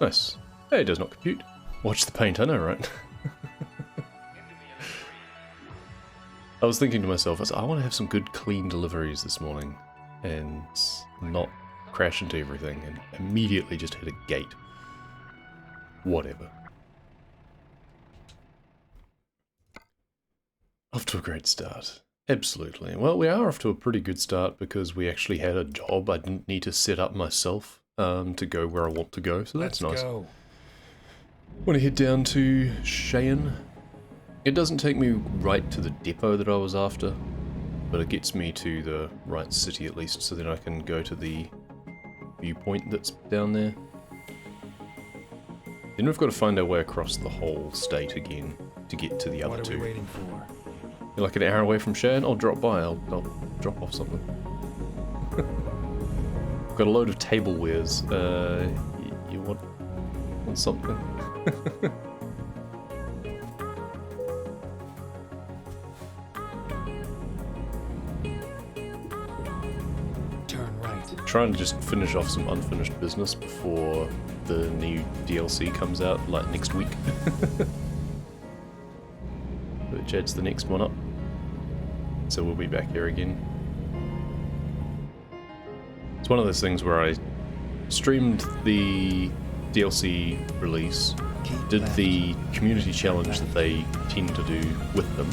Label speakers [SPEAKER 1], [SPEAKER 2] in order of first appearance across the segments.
[SPEAKER 1] Nice. Hey, it does not compute. Watch the paint, I know, right? I was thinking to myself, I want to have some good clean deliveries this morning and not crash into everything, and immediately just hit a gate. Whatever. Off to a great start. Absolutely. Well, we are off to a pretty good start because we actually had a job I didn't need to set up myself to go where I want to go, so that's nice.
[SPEAKER 2] Go.
[SPEAKER 1] Want to head down to Cheyenne. It doesn't take me right to the depot that I was after, but it gets me to the right city at least, so then I can go to the viewpoint that's down there. Then we've got to find our way across the whole state again to get to the other two.
[SPEAKER 2] What are we waiting for?
[SPEAKER 1] You're like an hour away from Cheyenne? I'll drop by, I'll drop off something. Got a load of tablewares. You want something?
[SPEAKER 2] Turn right.
[SPEAKER 1] Trying to just finish off some unfinished business before the new DLC comes out, like next week. Which adds the next one up. So we'll be back here again. It's one of those things where I streamed the DLC release, did the community challenge that they tend to do with them,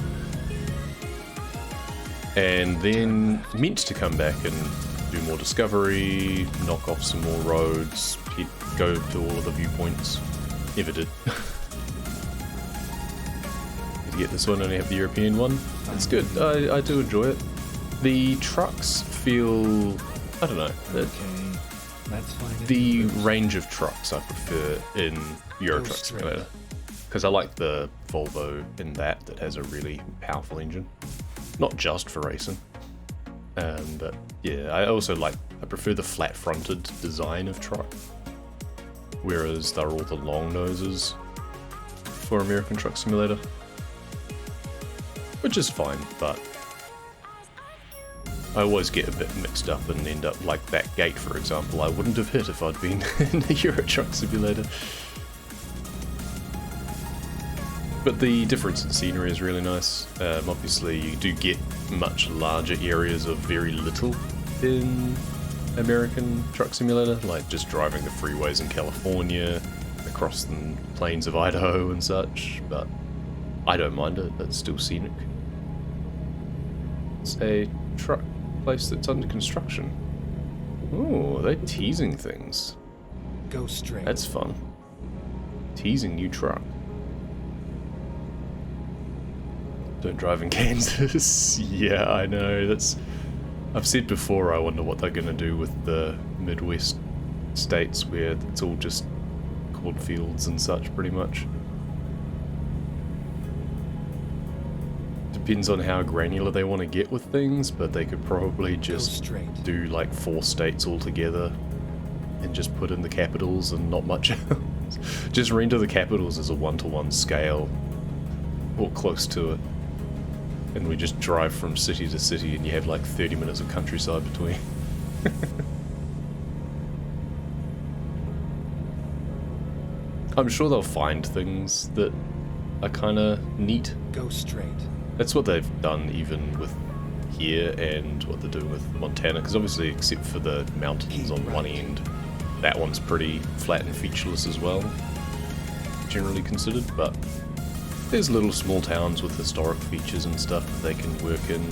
[SPEAKER 1] and then meant to come back and do more discovery, knock off some more roads, go to all of the viewpoints. Never did. To get this one, only have the European one. It's good. I do enjoy it. The trucks feel, I don't know. The range of trucks I prefer in Euro Truck Simulator, because I like the Volvo in that has a really powerful engine, not just for racing. But yeah, I prefer the flat-fronted design of truck, whereas they're all the long noses for American Truck Simulator, which is fine, but I always get a bit mixed up and end up like that gate, for example, I wouldn't have hit if I'd been in the Euro Truck Simulator. But the difference in scenery is really nice. Obviously, you do get much larger areas of very little in American Truck Simulator, like just driving the freeways in California, across the plains of Idaho and such, but I don't mind it, it's still scenic. It's a truck place that's under construction. Oh, they're teasing things.
[SPEAKER 2] Go straight.
[SPEAKER 1] That's fun. Teasing new truck. Don't drive in Kansas. Yeah, I know. I've said before, I wonder what they're going to do with the Midwest states where it's all just cornfields and such, pretty much. Depends on how granular they want to get with things, but they could probably just do like 4 states altogether and just put in the capitals and not much else. Just render the capitals as a 1-to-1 scale, or close to it. And we just drive from city to city and you have like 30 minutes of countryside between. I'm sure they'll find things that are kind of neat.
[SPEAKER 2] Go straight.
[SPEAKER 1] That's what they've done even with here and what they're doing with Montana, because obviously except for the mountains on one end, that one's pretty flat and featureless as well, generally considered, but there's little small towns with historic features and stuff that they can work in,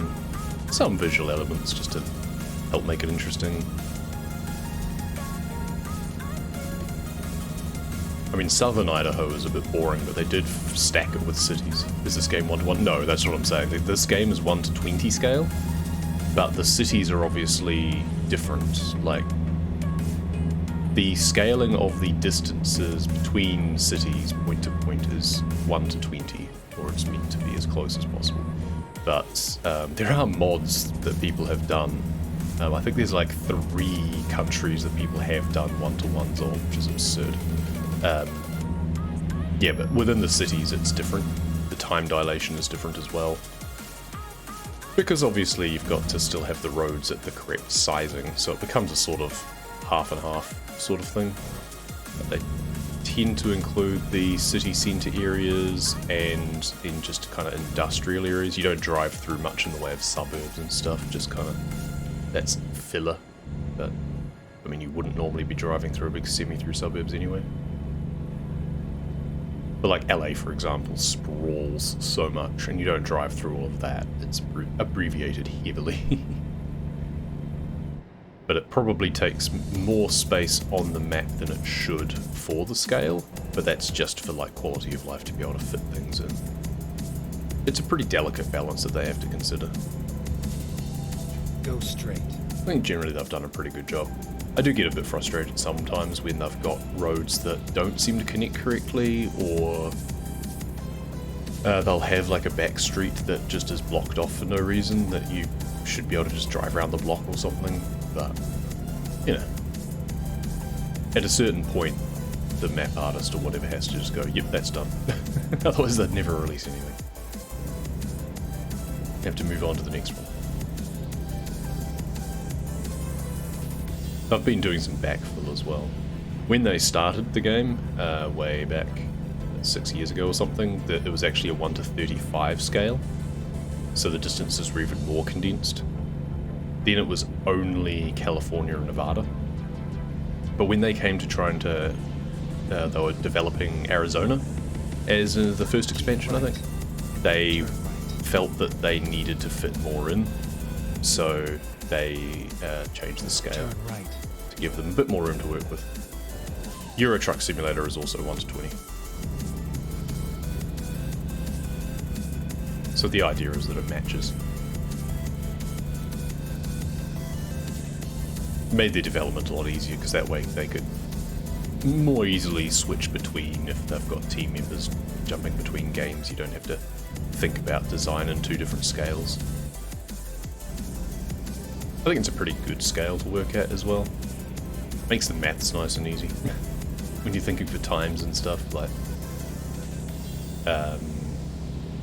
[SPEAKER 1] some visual elements just to help make it interesting. I mean, southern Idaho is a bit boring, but they did stack it with cities. Is this game 1-to-1? No, that's what I'm saying. This game is 1-to-20 scale, but the cities are obviously different. Like, the scaling of the distances between cities, point to point, is 1-to-20, or it's meant to be as close as possible. But there are mods that people have done. I think there's like 3 countries that people have done 1-to-1s on, which is absurd. Yeah, but within the cities it's different. The time dilation is different as well. Because obviously you've got to still have the roads at the correct sizing, so it becomes a sort of half and half sort of thing. But they tend to include the city centre areas and in just kind of industrial areas. You don't drive through much in the way of suburbs and stuff, just kind of, that's filler. But, I mean, you wouldn't normally be driving through a big semi-through suburbs anyway. But like LA, for example, sprawls so much, and you don't drive through all of that. It's abbreviated heavily. But it probably takes more space on the map than it should for the scale, but that's just for like quality of life to be able to fit things in. It's a pretty delicate balance that they have to consider.
[SPEAKER 2] Go straight.
[SPEAKER 1] I think generally they've done a pretty good job. I do get a bit frustrated sometimes when they've got roads that don't seem to connect correctly, or they'll have like a back street that just is blocked off for no reason, that you should be able to just drive around the block or something. But, you know, at a certain point, the map artist or whatever has to just go, yep, that's done. Otherwise they'd never release anything. You have to move on to the next one. I've been doing some backfill as well. When they started the game, way back 6 years ago or something, it was actually a 1:35 scale, so the distances were even more condensed. Then it was only California and Nevada. But when they came to trying to, they were developing Arizona as the first expansion, I think. They felt that they needed to fit more in, so they changed the scale
[SPEAKER 2] Turn right.
[SPEAKER 1] to give them a bit more room to work with. Euro Truck Simulator is also 1:20. So the idea is that it matches. Made their development a lot easier, because that way they could more easily switch between, if they've got team members jumping between games. You don't have to think about design in two different scales. I think it's a pretty good scale to work at as well. Makes the maths nice and easy. When you're thinking for times and stuff, like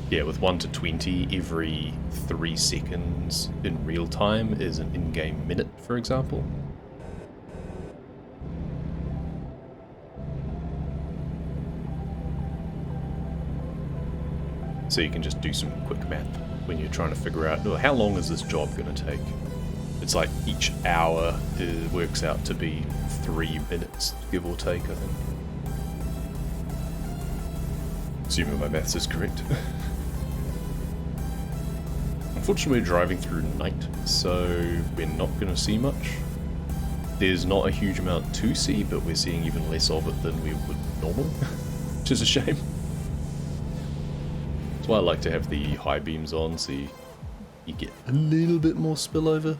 [SPEAKER 1] yeah, with 1:20, every 3 seconds in real time is an in-game minute, for example. So you can just do some quick math when you're trying to figure out, oh, how long is this job going to take? It's like each hour works out to be 3 minutes, give or take, I think. Assuming my maths is correct. Unfortunately, we're driving through night, so we're not going to see much. There's not a huge amount to see, but we're seeing even less of it than we would normally, which is a shame. That's why I like to have the high beams on, so you get a little bit more spillover.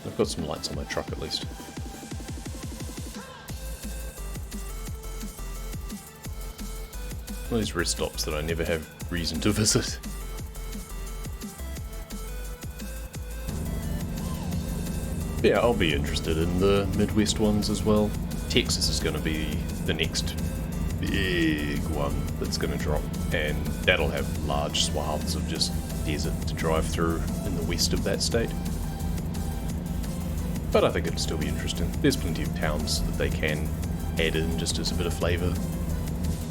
[SPEAKER 1] I've got some lights on my truck at least. One of these rest stops that I never have reason to visit. Yeah, I'll be interested in the Midwest ones as well. Texas is going to be the next big one that's going to drop, and that'll have large swaths of just desert to drive through in the west of that state. But I think it'll still be interesting. There's plenty of towns that they can add in just as a bit of flavour.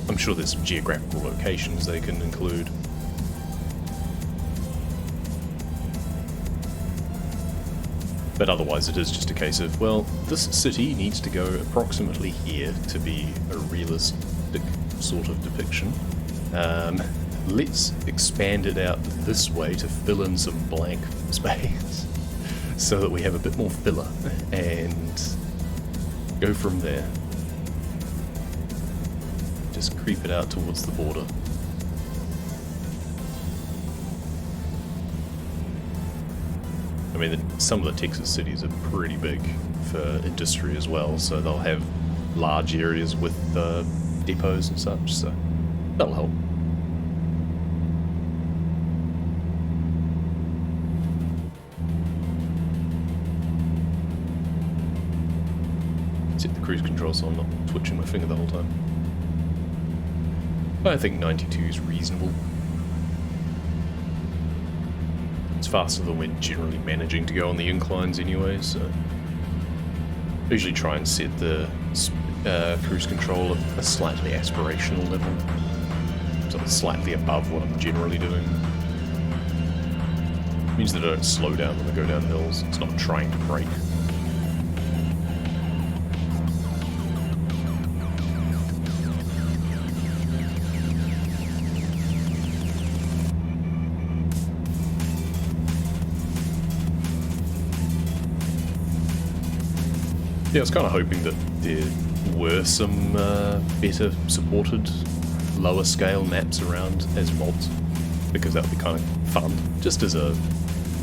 [SPEAKER 1] I'm sure there's some geographical locations they can include. But otherwise it is just a case of, well, this city needs to go approximately here to be a realistic sort of depiction. Let's expand it out this way to fill in some blank space so that we have a bit more filler and go from there. Just creep it out towards the border. I mean, some of the Texas cities are pretty big for industry as well, so they'll have large areas with depots and such, so that'll help. Set the cruise control so I'm not twitching my finger the whole time. I think 92 is reasonable. It's faster than we're generally managing to go on the inclines anyway, so... I usually try and set the cruise control at a slightly aspirational level. So it's slightly above what I'm generally doing. It means that I don't slow down when I go down hills. It's not trying to brake. Yeah, I was kind of hoping that there were some better supported lower scale maps around as mods, because that would be kind of fun, just as a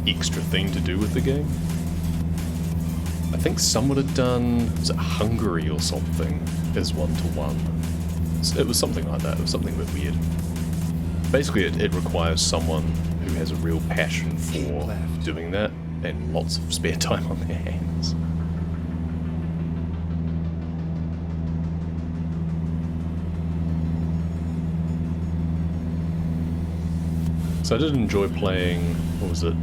[SPEAKER 1] extra thing to do with the game. I think someone had done, was it Hungary or something, as 1-to-1. It was something like that, it was something a bit weird. Basically it requires someone who has a real passion for doing that, and lots of spare time on their hands. So I did enjoy playing, what was it,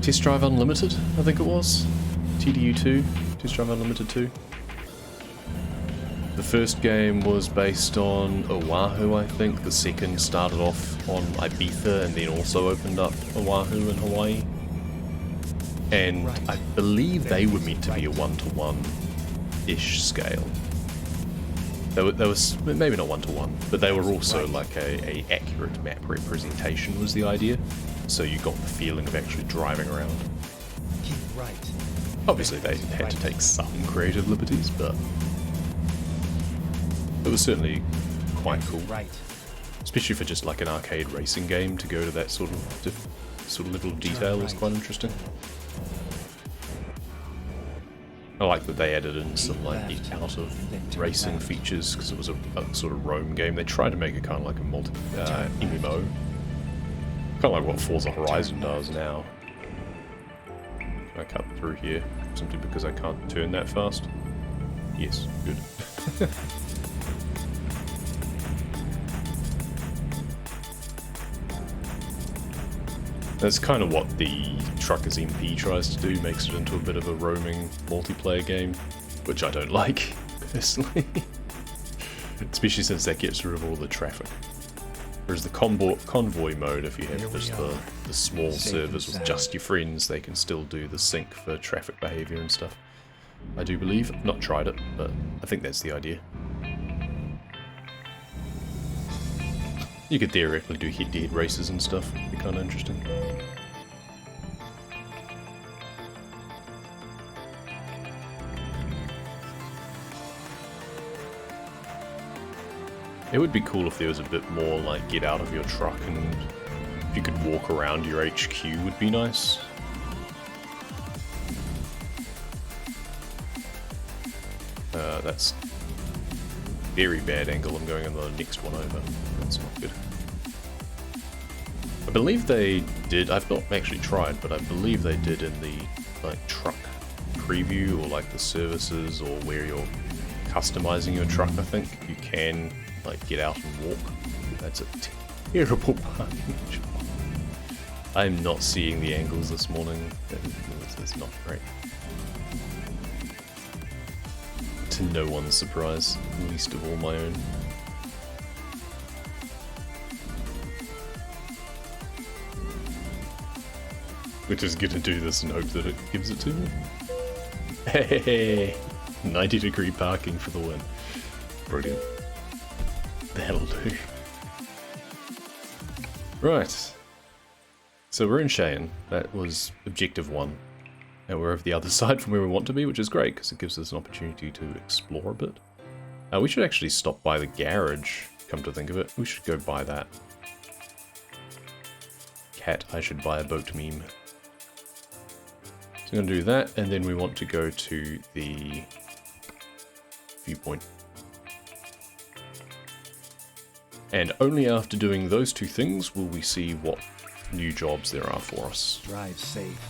[SPEAKER 1] Test Drive Unlimited, I think it was? TDU2, Test Drive Unlimited 2. The first game was based on Oahu, I think. The second started off on Ibiza and then also opened up Oahu in Hawaii. And I believe they were meant to be a 1-to-1-ish scale. They was maybe not 1-to-1, but they were also like a accurate map representation was the idea. So you got the feeling of actually driving around.
[SPEAKER 2] Keep right.
[SPEAKER 1] Obviously they had to take some creative liberties, but it was certainly quite cool.
[SPEAKER 2] Right.
[SPEAKER 1] Especially for just like an arcade racing game to go to that sort of level of detail was quite interesting. I like that they added in some like get out of racing features because it was a sort of roam game. They tried to make it kind of like a MMO, kind of like what Forza Horizon does now. I cut through here simply because I can't turn that fast. Yes, good. That's kind of what the Truckers MP tries to do, makes it into a bit of a roaming multiplayer game, which I don't like, personally. Especially since that gets rid of all the traffic. Whereas the convoy mode, if you have just the small servers with just your friends, they can still do the sync for traffic behaviour and stuff. I do believe. I've not tried it, but I think that's the idea. You could theoretically do head-to-head races and stuff. It'd be kind of interesting. It would be cool if there was a bit more like get out of your truck and if you could walk around your HQ would be nice. That's very bad angle. I'm going on the next one over. That's not good. I believe they did, I've not actually tried, but I believe they did in the like truck preview or like the services or where you're customizing your truck, I think you can like get out and walk. That's a terrible parking job. I'm not seeing the angles this morning. It's not great. To no one's surprise, least of all my own. We're just gonna do this and hope that it gives it to me. Hey, 90-degree parking for the win. Brilliant. That'll do. Right. So we're in Cheyenne. That was objective 1. And we're over the other side from where we want to be, which is great because it gives us an opportunity to explore a bit. We should actually stop by the garage, come to think of it. We should go buy that. Cat, I should buy a boat meme. So I'm going to do that, and then we want to go to the viewpoint. And only after doing those two things will we see what new jobs there are for us.
[SPEAKER 2] Drive safe.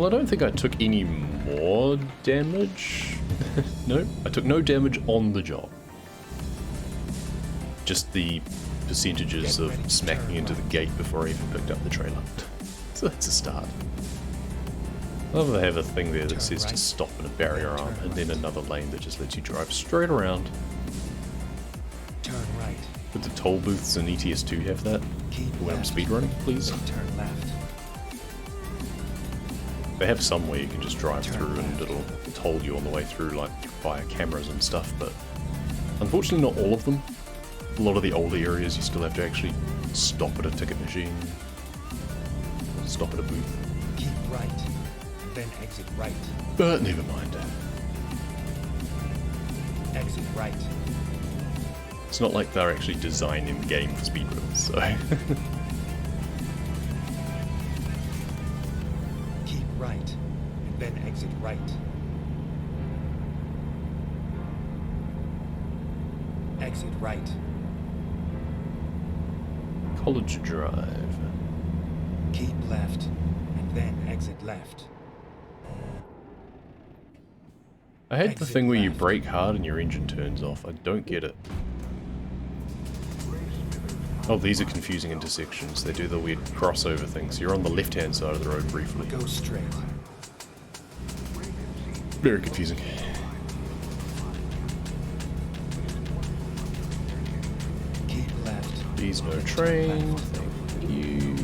[SPEAKER 1] Well, I don't think I took any more damage. No, I took no damage on the job. Just the percentages of smacking into the gate before I even picked up the trailer. So that's a start. I love they have a thing there that says to stop at a barrier arm, and then another lane that just lets you drive straight around.
[SPEAKER 2] Turn right.
[SPEAKER 1] Would the toll booths in ETS2 have that?
[SPEAKER 2] Keep
[SPEAKER 1] When I'm
[SPEAKER 2] left.
[SPEAKER 1] speedrunning, please?
[SPEAKER 2] Then turn left.
[SPEAKER 1] They have some where you can just drive through and it'll toll you on the way through, like via cameras and stuff, but unfortunately not all of them. A lot of the older areas you still have to actually stop at a ticket machine, stop at a booth.
[SPEAKER 2] Keep right. Then exit right.
[SPEAKER 1] But never mind.
[SPEAKER 2] Exit right.
[SPEAKER 1] It's not like they're actually designed in game for speedruns, so.
[SPEAKER 2] Keep right. And then exit right. Exit right.
[SPEAKER 1] College Drive.
[SPEAKER 2] Keep left. And then exit left.
[SPEAKER 1] I hate the
[SPEAKER 2] Exit
[SPEAKER 1] thing where you
[SPEAKER 2] left.
[SPEAKER 1] brake hard and your engine turns off. I don't get it. Oh, these are confusing intersections. They do the weird crossover things. You're on the left-hand side of the road briefly.
[SPEAKER 2] Go straight.
[SPEAKER 1] Very confusing.
[SPEAKER 2] Keep left.
[SPEAKER 1] Please no train. Thank you.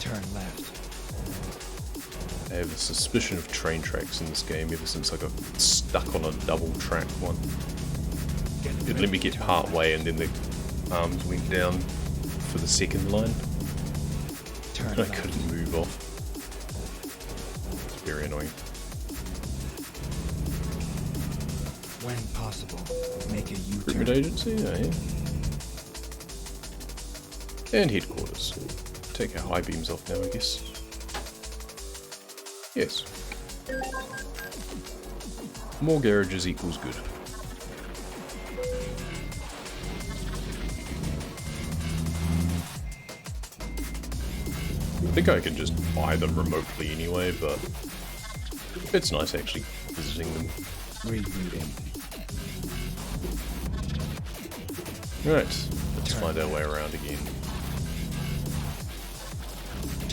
[SPEAKER 2] Turn left.
[SPEAKER 1] I have a suspicion of train tracks in this game ever since I got stuck on a double track one. It let me get part way and then the arms went down for the second line.
[SPEAKER 2] Turn
[SPEAKER 1] And I
[SPEAKER 2] left.
[SPEAKER 1] couldn't move off. It's very annoying.
[SPEAKER 2] When possible, make a
[SPEAKER 1] Recruitment
[SPEAKER 2] U-turn.
[SPEAKER 1] agency, oh yeah. And headquarters. Take our high beams off now, I guess. Yes. More garages equals good. I think I can just buy them remotely anyway, but it's nice actually visiting them.
[SPEAKER 2] Rerouting.
[SPEAKER 1] Right, let's find our way around again.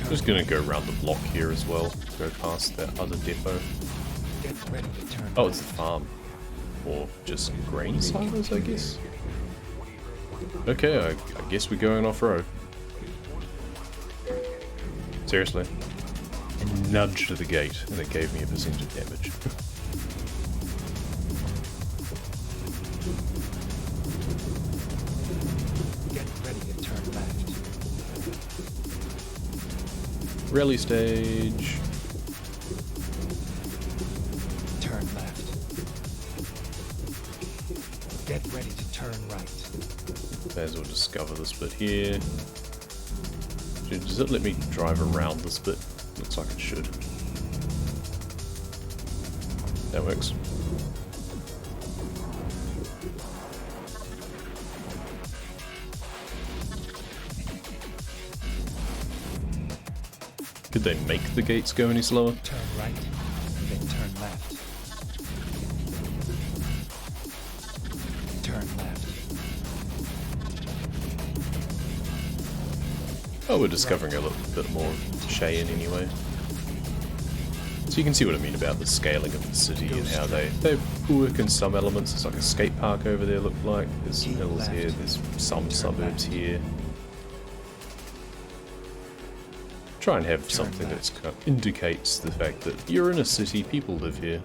[SPEAKER 1] Just gonna go around the block here as well, go past that other depot.
[SPEAKER 2] Get ready to turn
[SPEAKER 1] Oh, it's a farm. Or just grain silos, I guess? Okay, I guess we're going off-road. Seriously. I nudged the gate, and it gave me a percent of damage.
[SPEAKER 2] Get ready to turn left.
[SPEAKER 1] Rally stage.
[SPEAKER 2] Turn left. Get ready to turn right.
[SPEAKER 1] May as well discover this bit here. Does it let me drive around this bit? Looks like it should. That works. Could they make the gates go any slower?
[SPEAKER 2] Turn right, and then turn left. Turn left.
[SPEAKER 1] Oh, we're discovering a little bit more of Cheyenne anyway. So you can see what I mean about the scaling of the city and how they work in some elements. There's like a skate park over there, looked like. There's hills here, there's some suburbs here. Try and have something that kind of indicates the fact that you're in a city, people live here.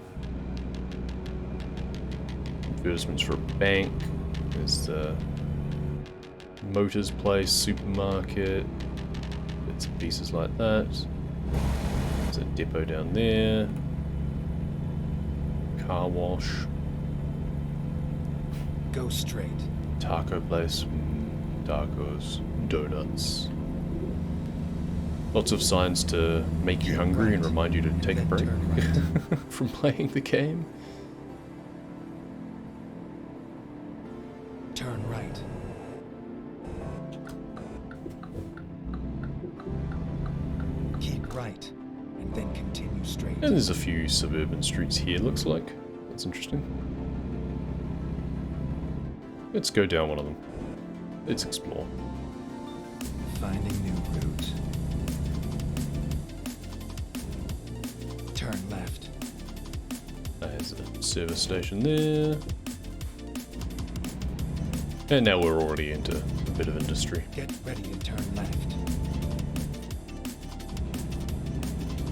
[SPEAKER 1] Advertisements for a bank. There's the Motors place, supermarket, bits and pieces like that. There's a depot down there. Car wash.
[SPEAKER 2] Go straight.
[SPEAKER 1] Taco place. Tacos. Donuts. Lots of signs to make you hungry and remind you to take a break from playing the game.
[SPEAKER 2] Turn right. right, and then continue straight.
[SPEAKER 1] And there's a few suburban streets here, looks like. That's interesting. Let's go down one of them. Let's explore.
[SPEAKER 2] Finding new route. Turn left.
[SPEAKER 1] There's a service station there. And now we're already into a bit of industry.
[SPEAKER 2] Get ready to turn left.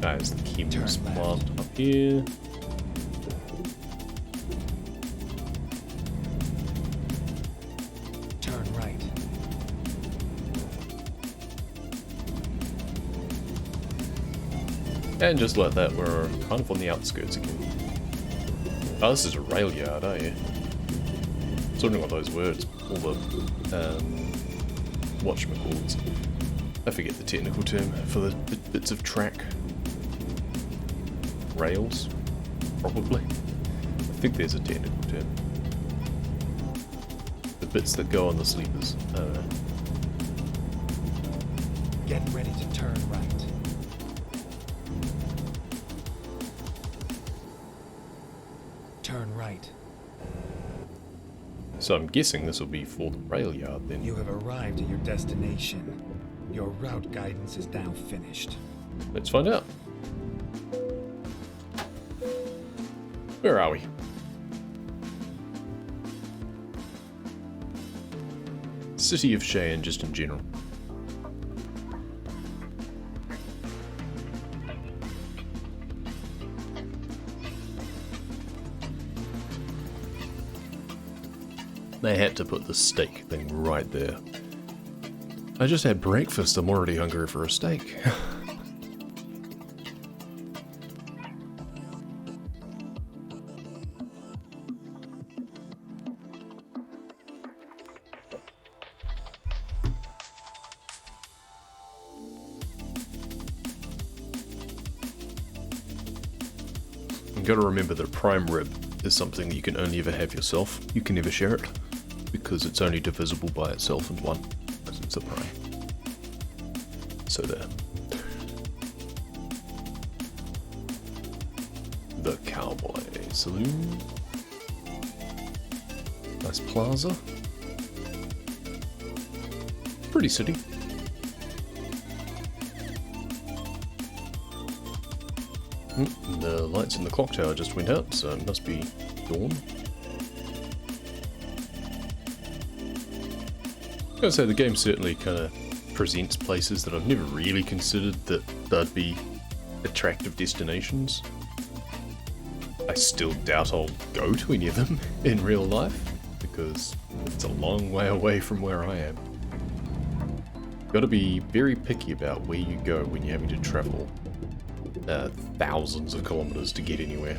[SPEAKER 1] There's the chemist
[SPEAKER 2] Turn
[SPEAKER 1] plant
[SPEAKER 2] left.
[SPEAKER 1] up here.
[SPEAKER 2] Turn right.
[SPEAKER 1] And just like that, we're kind of on the outskirts again. Oh, this is a rail yard, are you? Something like those words. All the, whatchamacallits. I forget the technical term for the bits of track. Rails? Probably. I think there's a technical term. The bits that go on the sleepers. I don't know.
[SPEAKER 2] Get ready to turn right. Turn right.
[SPEAKER 1] So I'm guessing this will be for the rail yard then.
[SPEAKER 2] You have arrived at your destination. Your route guidance is now finished.
[SPEAKER 1] Let's find out. Where are we? City of Cheyenne, just in general. They had to put the steak thing right there. I just had breakfast, I'm already hungry for a steak. You gotta remember that prime rib is something that you can only ever have yourself. You can never share it, because it's only divisible by itself into one, because it's a prime. So there. The Cowboy Saloon. Nice plaza. Pretty city. The lights in the clock tower just went out, so it must be dawn. I gotta say, the game certainly kind of presents places that I've never really considered that they'd be attractive destinations. I still doubt I'll go to any of them in real life, because it's a long way away from where I am. Gotta be very picky about where you go when you're having to travel thousands of kilometers to get anywhere.